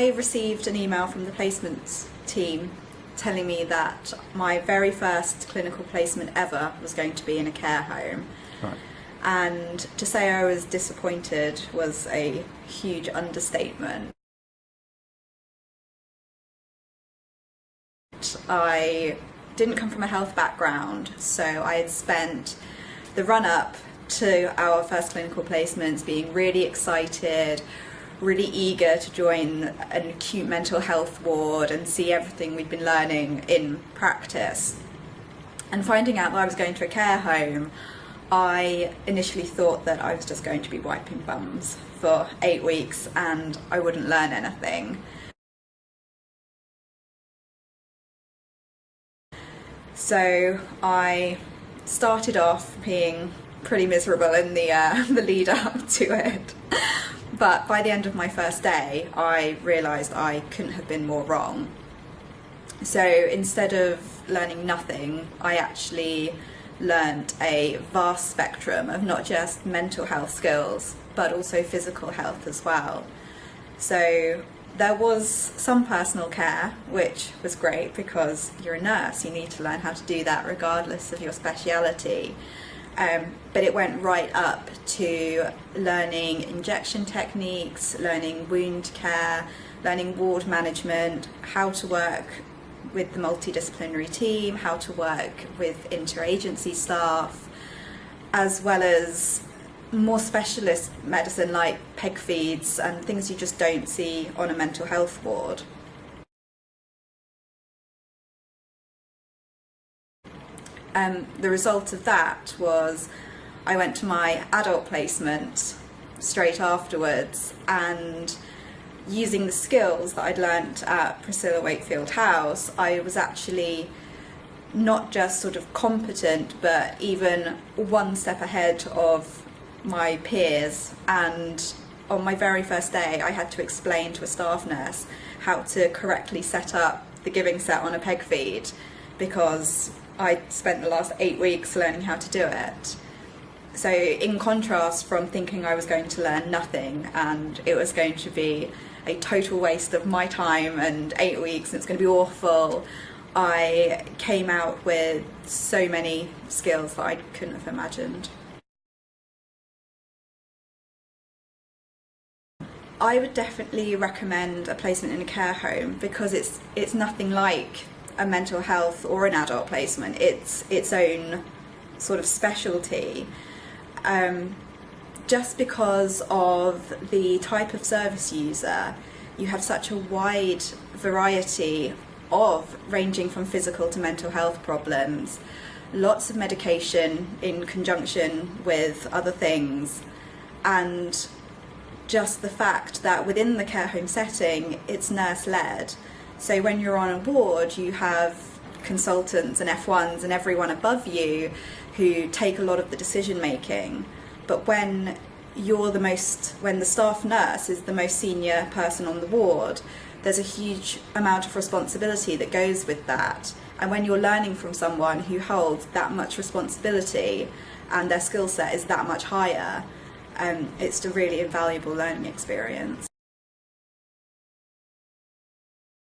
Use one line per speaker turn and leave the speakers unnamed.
I received an email from the placements team telling me that my very first clinical placement ever was going to be in a care home.
Right.
And to say I was disappointed was a huge understatement. I didn't come from a health background, so I had spent the run-up to our first clinical placements being really excited, really eager to join an acute mental health ward and see everything we'd been learning in practice. And finding out that I was going to a care home, I initially thought that I was just going to be wiping bums for 8 weeks and I wouldn't learn anything. So I started off being pretty miserable in the lead up to it. But by the end of my first day, I realised I couldn't have been more wrong. So instead of learning nothing, I actually learnt a vast spectrum of not just mental health skills, but also physical health as well. So there was some personal care, which was great because you're a nurse, you need to learn how to do that regardless of your speciality. But it went right up to learning injection techniques, learning wound care, learning ward management, how to work with the multidisciplinary team, how to work with interagency staff, as well as more specialist medicine like peg feeds and things you just don't see on a mental health ward. The result of that was I went to my adult placement straight afterwards, and using the skills that I'd learnt at Priscilla Wakefield House, I was actually not just sort of competent, but even one step ahead of my peers. And on my very first day, I had to explain to a staff nurse how to correctly set up the giving set on a peg feed, because I spent the last 8 weeks learning how to do it. So in contrast from thinking I was going to learn nothing and it was going to be a total waste of my time and 8 weeks and it's going to be awful, I came out with so many skills that I couldn't have imagined. I would definitely recommend a placement in a care home because it's nothing like a mental health or an adult placement. It's its own sort of specialty, just because of the type of service user. You have such a wide variety of ranging from physical to mental health problems, lots of medication in conjunction with other things, and just the fact that within the care home setting it's nurse-led. So when you're on a ward, you have consultants and F1s and everyone above you who take a lot of the decision making. But when the staff nurse is the most senior person on the ward, there's a huge amount of responsibility that goes with that. And when you're learning from someone who holds that much responsibility and their skill set is that much higher, it's a really invaluable learning experience.